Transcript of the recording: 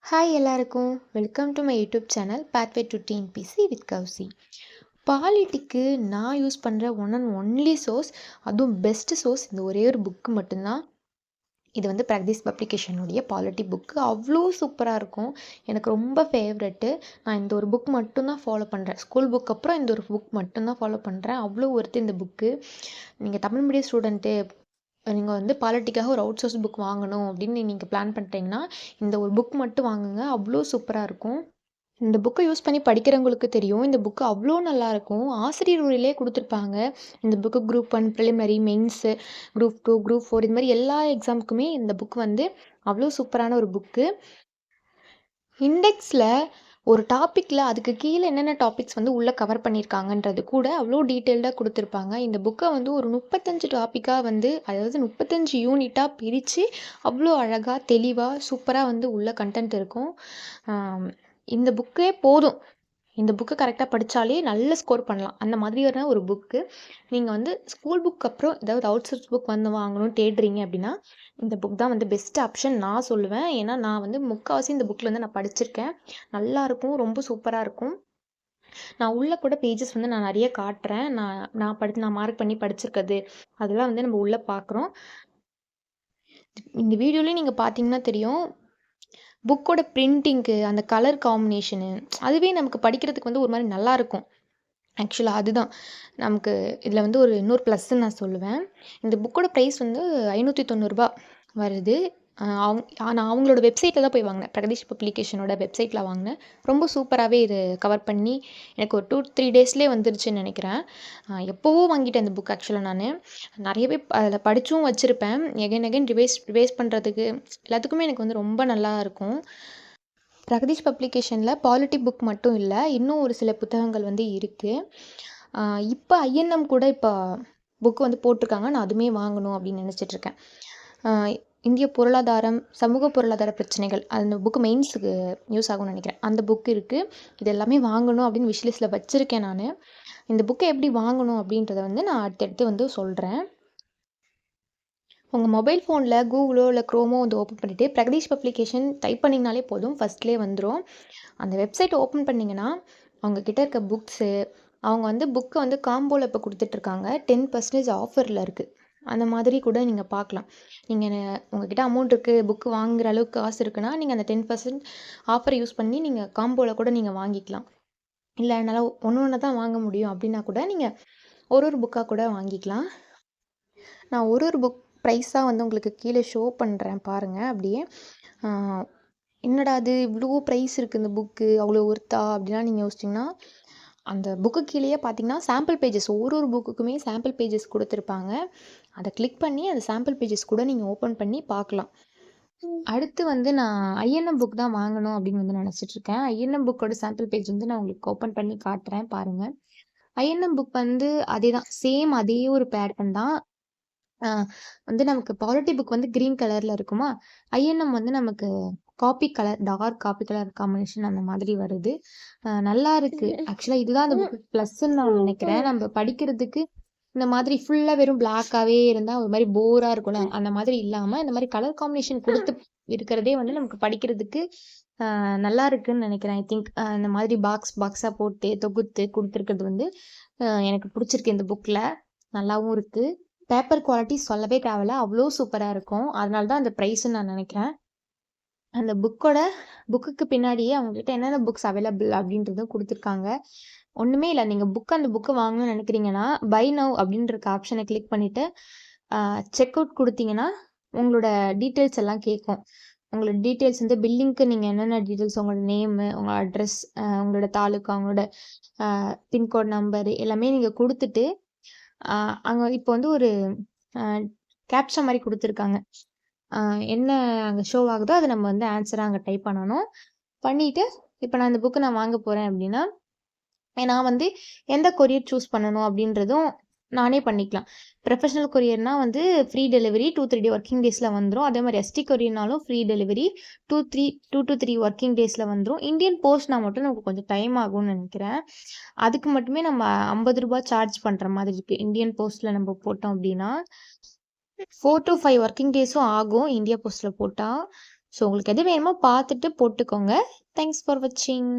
Hi எல்லாருக்கும் welcome to my YouTube channel pathway to TNPSC with Kousi. பாலிட்டிக்கு நான் use பண்ணுற ஒன் அண்ட் ஒன்லி சோர்ஸ், அதுவும் பெஸ்ட்டு சோர்ஸ் இந்த ஒரே ஒரு புக்கு மட்டும்தான். இது வந்து பிரகதீஷ் பப்ளிகேஷனுடைய பாலிட்டி புக்கு. அவ்வளோ சூப்பராக இருக்கும், எனக்கு ரொம்ப ஃபேவரெட்டு. நான் இந்த ஒரு புக் மட்டும்தான் ஃபாலோ பண்ணுறேன். ஸ்கூல் புக் அப்புறம் இந்த ஒரு புக் மட்டும்தான் ஃபாலோ பண்ணுறேன். அவ்வளோ ஒர்த்து இந்த புக்கு. நீங்கள் தமிழ் மீடியம் ஸ்டூடெண்ட்டு, நீங்கள் வந்து பாலிட்டிக்காக ஒரு அவுட் சோர்ஸ் புக் வாங்கணும் அப்படின்னு நீங்கள் பிளான் பண்ணிட்டீங்கன்னா இந்த ஒரு புக் மட்டும் வாங்குங்க. அவ்வளோ சூப்பராக இருக்கும். இந்த புக்கை யூஸ் பண்ணி படிக்கிறவங்களுக்கு தெரியும், இந்த புக்கு அவ்வளோ நல்லாயிருக்கும். ஆசிரியர் உரையிலே கொடுத்துருப்பாங்க. இந்த book group 1 preliminary, mains, group 2, group 4 இது மாதிரி எல்லா எக்ஸாமுக்குமே இந்த புக் வந்து அவ்வளோ சூப்பரான ஒரு புக்கு. இண்டெக்ஸில் ஒரு டாப்பிக்கில் அதுக்கு கீழே என்னென்ன டாபிக்ஸ் வந்து உள்ளே கவர் பண்ணியிருக்காங்கன்றது கூட அவ்வளோ டீட்டெயில்டாக கொடுத்துருப்பாங்க. இந்த புக்கை வந்து ஒரு 35 டாப்பிக்காக வந்து, அதாவது 35 யூனிட்டாக பிரித்து அவ்வளோ அழகாக தெளிவாக சூப்பராக வந்து உள்ள கண்டென்ட் இருக்கும். இந்த புக்கே போதும், இந்த புக்கு கரெக்டாக படித்தாலே நல்ல ஸ்கோர் பண்ணலாம். அந்த மாதிரியான ஒரு புக்கு. நீங்கள் வந்து ஸ்கூல் புக் அப்புறம் ஏதாவது அவுட் சோர்ஸ் புக் வந்து வாங்கணும்னு தேடுறீங்க அப்படின்னா இந்த புக் தான் வந்து பெஸ்ட் ஆப்ஷன் நான் சொல்லுவேன். ஏன்னா நான் வந்து முக்கால்வாசி இந்த புக்கில் வந்து நான் படிச்சிருக்கேன். நல்லாயிருக்கும், ரொம்ப சூப்பராக இருக்கும். நான் உள்ளே கூட பேஜஸ் வந்து நான் நிறைய காட்டுறேன். நான் மார்க் பண்ணி படிச்சிருக்கிறது அதெல்லாம் வந்து நம்ம உள்ளே பார்க்குறோம். இந்த வீடியோலேயும் நீங்கள் பார்த்தீங்கன்னா தெரியும், புக்கோட பிரிண்டிங்கு, அந்த கலர் காம்பினேஷனு, அதுவே நமக்கு படிக்கிறதுக்கு வந்து ஒரு மாதிரி நல்லாயிருக்கும். ஆக்சுவலாக அதுதான் நமக்கு இதில் வந்து ஒரு இன்னொரு ப்ளஸ்ன்னு நான் சொல்லுவேன். இந்த புக்கோட ப்ரைஸ் வந்து 590 வருது. நான் அவங்களோட வெப்சைட்டில் தான் போய் வாங்கினேன். பிரகதீஷ் பப்ளிகேஷனோட வெப்சைட்டில் வாங்கினேன். ரொம்ப சூப்பராகவே இது கவர் பண்ணி எனக்கு ஒரு 2-3 டேஸ்லேயே வந்துருச்சுன்னு நினைக்கிறேன். எப்போவோ வாங்கிட்டேன் இந்த புக். ஆக்சுவலாக நான் நிறையவே அதில் படித்தும் வச்சுருப்பேன். எகைன் ரிவைஸ் பண்ணுறதுக்கு எல்லாத்துக்குமே எனக்கு வந்து ரொம்ப நல்லா இருக்கும். பிரகதீஷ் பப்ளிகேஷனில் பாலிட்டி புக் மட்டும் இல்லை, இன்னும் ஒரு சில புத்தகங்கள் வந்து இருக்குது. இப்போ ஐஎன்எம் கூட இப்போ புக்கு வந்து போட்டிருக்காங்க. நான் அதுவுமே வாங்கணும் அப்படின்னு நினச்சிட்ருக்கேன். இந்திய பொருளாதாரம், சமூக பொருளாதார பிரச்சனைகள், அந்த புக்கு மெயின்ஸுக்கு யூஸ் ஆகும்னு நினைக்கிறேன். அந்த புக்கு இருக்குது. இது எல்லாமே வாங்கணும் அப்படின்னு விஷ்லிஸ்ட்டில் வச்சுருக்கேன் நான். இந்த புக்கை எப்படி வாங்கணும் அப்படின்றத வந்து நான் அடுத்தடுத்து வந்து சொல்கிறேன். உங்கள் மொபைல் ஃபோனில் கூகுளோ இல்லை க்ரோமோ வந்து ஓப்பன் பண்ணிவிட்டு பிரகதீஷ் பப்ளிகேஷன் டைப் பண்ணிங்கனாலே போதும், ஃபஸ்ட்லேயே வந்துடும். அந்த வெப்சைட் ஓப்பன் பண்ணிங்கன்னா அவங்கக்கிட்ட இருக்க புக்ஸு, அவங்க வந்து புக்கை வந்து காம்போவில் இப்போ கொடுத்துட்ருக்காங்க. 10% ஆஃபரில் இருக்குது. அந்த மாதிரி கூட நீங்கள் பார்க்கலாம். நீங்கள் உங்கள்கிட்ட அமௌண்ட் இருக்குது, புக்கு வாங்குகிற அளவுக்கு காசு இருக்குன்னா நீங்கள் அந்த 10% ஆஃபரை யூஸ் பண்ணி நீங்கள் காம்போவில் கூட நீங்கள் வாங்கிக்கலாம். இல்லை என்னால் ஒன்று தான் வாங்க முடியும் அப்படின்னா கூட நீங்கள் ஒரு புக்காக கூட வாங்கிக்கலாம். நான் ஒரு புக் ப்ரைஸாக வந்து உங்களுக்கு கீழே ஷோ பண்ணுறேன் பாருங்கள். அப்படியே என்னடா அது இவ்வளோ ப்ரைஸ் இருக்குது இந்த புக்கு, அவ்வளோ ஒர்த்தா அப்படிலாம் நீங்கள் யோசிச்சிங்கன்னா, அந்த புக்கு கீழேயே பார்த்தீங்கன்னா சாம்பிள் பேஜஸ், ஒரு புக்குக்குமே சாம்பிள் பேஜஸ் கொடுத்துருப்பாங்க. அதை கிளிக் பண்ணி அந்த சாம்பிள் பேஜஸ் கூட நீங்கள் ஓப்பன் பண்ணி பார்க்கலாம். அடுத்து வந்து நான் ஐஎன்எம் புக் தான் வாங்கணும் அப்படின்னு வந்து நினச்சிட்ருக்கேன். ஐஎன்எம் புக்கோட சாம்பிள் பேஜ் வந்து நான் உங்களுக்கு ஓப்பன் பண்ணி காட்டுறேன் பாருங்கள். ஐஎன்எம் புக் வந்து அதே தான், சேம் அதே ஒரு பேட்டர்ன் தான். வந்து நமக்கு பாலிட்டி புக் வந்து க்ரீன் கலரில் இருக்குமா, ஐஎன்எம் வந்து நமக்கு coffee colour, dark coffee colour combination அந்த மாதிரி வருது. நல்லா இருக்குது. ஆக்சுவலாக இதுதான் அந்த புக் ப்ளஸ்ன்னு நான் நினைக்கிறேன். நம்ம படிக்கிறதுக்கு இந்த மாதிரி ஃபுல்லாக வெறும் பிளாக்காகவே இருந்தால் ஒரு மாதிரி போராக இருக்கும்ல, அந்த மாதிரி இல்லாமல் இந்த மாதிரி கலர் காம்பினேஷன் கொடுத்து இருக்கிறதே வந்து நமக்கு படிக்கிறதுக்கு நல்லா இருக்குன்னு நினைக்கிறேன். ஐ திங்க் இந்த மாதிரி பாக்ஸாக போட்டு தொகுத்து கொடுத்துருக்கிறது வந்து எனக்கு பிடிச்சிருக்கு. இந்த புக்கில் நல்லாவும் இருக்குது. பேப்பர் குவாலிட்டி சொல்லவே தேவையில்ல, அவ்வளோ சூப்பராக இருக்கும். அதனால தான் அந்த ப்ரைஸ்ன்னு நான் நினைக்கிறேன். அந்த புக்குக்கு பின்னாடியே அவங்ககிட்ட என்னென்ன புக்ஸ் அவைலபிள் அப்படின்றதும் கொடுத்துருக்காங்க. ஒன்றுமே இல்லை, நீங்கள் அந்த புக்கு வாங்கணும்னு நினைக்கிறீங்கன்னா பை நவ் அப்படின்ற ஆப்ஷனை கிளிக் பண்ணிவிட்டு செக் அவுட் கொடுத்தீங்கன்னா உங்களோட டீட்டெயில்ஸ் எல்லாம் கேட்கும். உங்களோட டீட்டெயில்ஸ் வந்து பில்லிங்க்கு நீங்கள் என்னென்ன டீட்டெயில்ஸ், உங்களோட நேமு, உங்களோட அட்ரஸ், உங்களோட தாலுக்கா, உங்களோட பின்கோட் நம்பரு எல்லாமே நீங்கள் கொடுத்துட்டு அங்கே இப்போ வந்து ஒரு கேப்சா மாதிரி கொடுத்துருக்காங்க. என்ன அங்கே ஷோ ஆகுதோ அதை நம்ம வந்து ஆன்சராக அங்கே டைப் பண்ணணும். பண்ணிவிட்டு இப்போ நான் இந்த புக்கு நான் வாங்க போகிறேன் அப்படின்னா நான் வந்து எந்த கொரியர் சூஸ் பண்ணணும் அப்படின்றதும் நானே பண்ணிக்கலாம். ப்ரொஃபஷனல் கொரியர்னால் வந்து ஃப்ரீ டெலிவரி 2-3 ஒர்க்கிங் டேஸில் வந்துடும். அதே மாதிரி எஸ்டி கொரியர்னாலும் ஃப்ரீ டெலிவரி 2 to 3 ஒர்க்கிங் டேஸில் வந்துடும். இந்தியன் போஸ்ட்னா மட்டும் நமக்கு கொஞ்சம் டைம் ஆகும்னு நினைக்கிறேன். அதுக்கு மட்டுமே நம்ம 50 ரூபாய் சார்ஜ் பண்ணுற மாதிரி இருக்குது. இந்தியன் போஸ்ட்டில் நம்ம போட்டோம் அப்படின்னா 4 to 5 ஒர்க்கிங் டேஸும் ஆகும் இந்தியா போஸ்ட்டில் போட்டால். ஸோ உங்களுக்கு எது வேணுமோ பார்த்துட்டு போட்டுக்கோங்க. தேங்க்ஸ் ஃபார் வாட்சிங்.